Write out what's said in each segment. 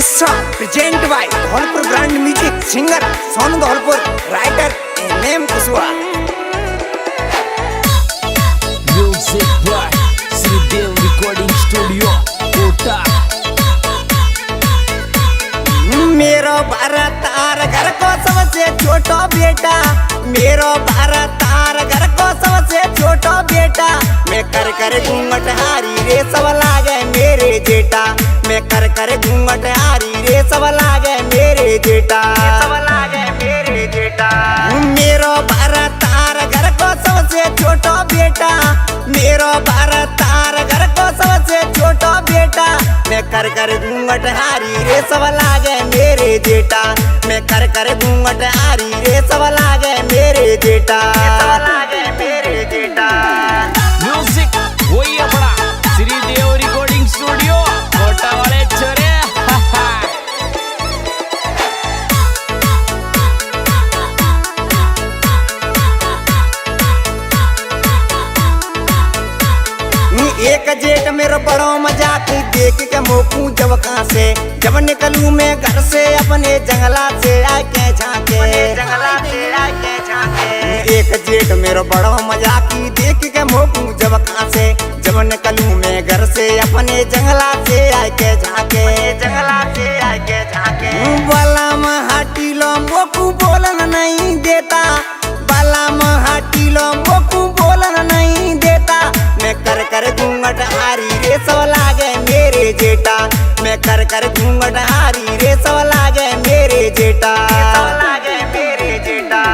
This song presented by Dholpur Grand Music Singer Sonu Dholpur, writer M.M. Kuswaha. Music by Sridev Recording Studio, Kota. मेरो भारत तार घर को सबसे छोटा बेटा, मेरो भारत तार घर को सबसे छोटा बेटा। मैं कर घूंघट हारी रे सब लागे मेरे जेठा, मैं कर घूंघट हारी रे सब लागे मेरे जेठा, सब लागे मेरे जेठा। मेरो भारत तार घर को सबसे छोटा बेटा, मेरो भारत तार घर को सबसे छोटा बेटा। मैं कर घूंघट हारी रे सब लागे मेरे जेठा, मैं कर घूंघट हारी रे सब लागे मेरे जेठा, सब लागे मेरे जेठा। Music वही अपना श्रीदेव रिकॉर्डिंग स्टूडियो, कोटा वाले छोरे। एक जेठ मेरा बड़ो मजाक देख के मोकू जब कहाँ से, जब निकलूं मैं घर से अपने जंगला से आके झांके, जंगला से आके झांके। एक जेठ मेरा बड़ो मजाक देख के मोकू जब कहाँ से, जब निकलूं मैं घर से अपने जंगला से आके झांके, जंगला से आके झांके। बाला महाटी लो मोकू बोलन नहीं देता, बाला महाटी लो मोकू बोलन नहीं देता। मैं कर घूंघट हारी रे सब लागे मेरे जेठा, मैं कर घूंघट हारी रे सब लागे मेरे जेठा, सब लागे मेरे जेठा।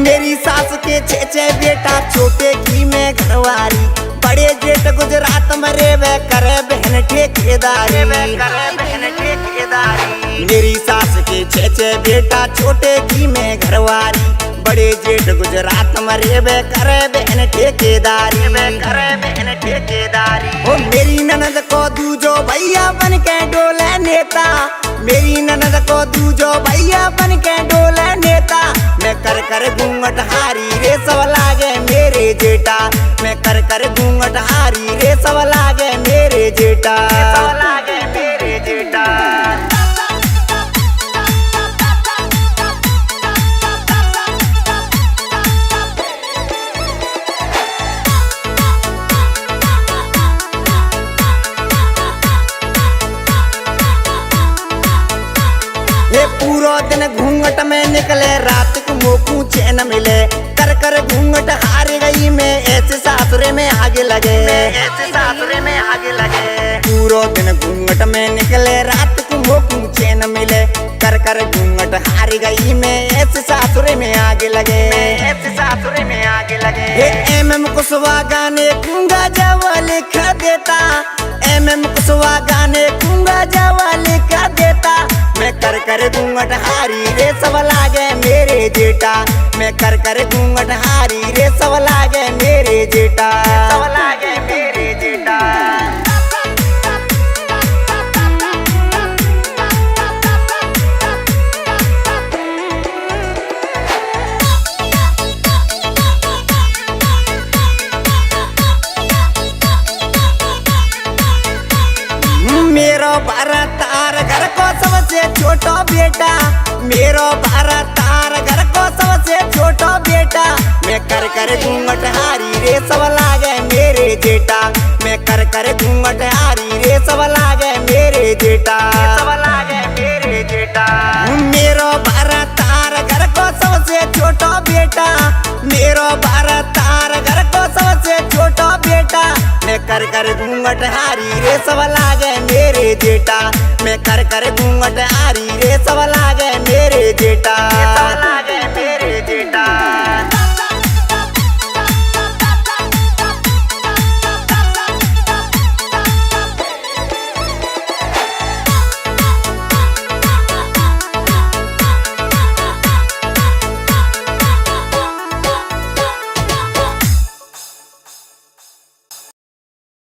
मेरी सास के छे बेटा, छोटे की मैं घरवारी, बड़े जेठ गुजरात में रे वे करे बहन ठेकेदारी, करे बहन ठेकेदारी। मेरी सास के छे बेटा, छोटे की मैं घरवारी, बड़े जेठ गुजरात में रे वे करे बहन ठेकेदारी, करे बहन ठेकेदारी। ओ मेरी ननद को दूजो भैया बन के डोले नेता, मेरी ननद को दूजो भैया बन के डोले नेता। मैं कर घूंघट हारी रे सब लागे मेरे जेठा, मैं कर घूंघट हारी रे सब लागे मेरे जेठा, सब लागे मेरे जेठा। पूरा दिन घूंघट में निकले, रात को मोकू चैन मिले, कर घूंघट हार गई मैं, ऐसे सासुरे में आगे लगे, ऐसे सासुरे में आगे लगे। पूरा दिन घूंघट में निकले, रात को मोकू चैन मिले, कर घूंघट हार गई मैं, ऐसे सासुरे में आगे लगे, ऐसे सासुरे में आगे लगे। M.M. कुशवाहा गाने गूंगा जावा लिखा देता, M.M. कुशवाहा गाने गूंगा जावा लिखा देता। मैं कर घूंघट हारी रे सब लागे मेरे जेठा, मैं कर घूंघट हारी रे सब लागे मेरे जेठा, सब लागे मेरे जेठा। मेरो भारत तार घर को सबसे छोटा बेटा, मेरो भारत तार घर को सबसे छोटा बेटा। मैं कर घूंघट हारी रे सब लागे मेरे जेठा, मैं कर घूंघट हारी रे सब लागे मेरे जेठा, सब लागे मेरे जेठा। मेरो भारत तार घर को सबसे छोटा बेटा, मेरो भारत तार घर को सबसे छोटा बेटा। मैं कर घूंघट हारी रे सब लागे मेरे जेठा, मैं कर घूंघट हारी रे सब लागे मेरे जेठा, सब लागे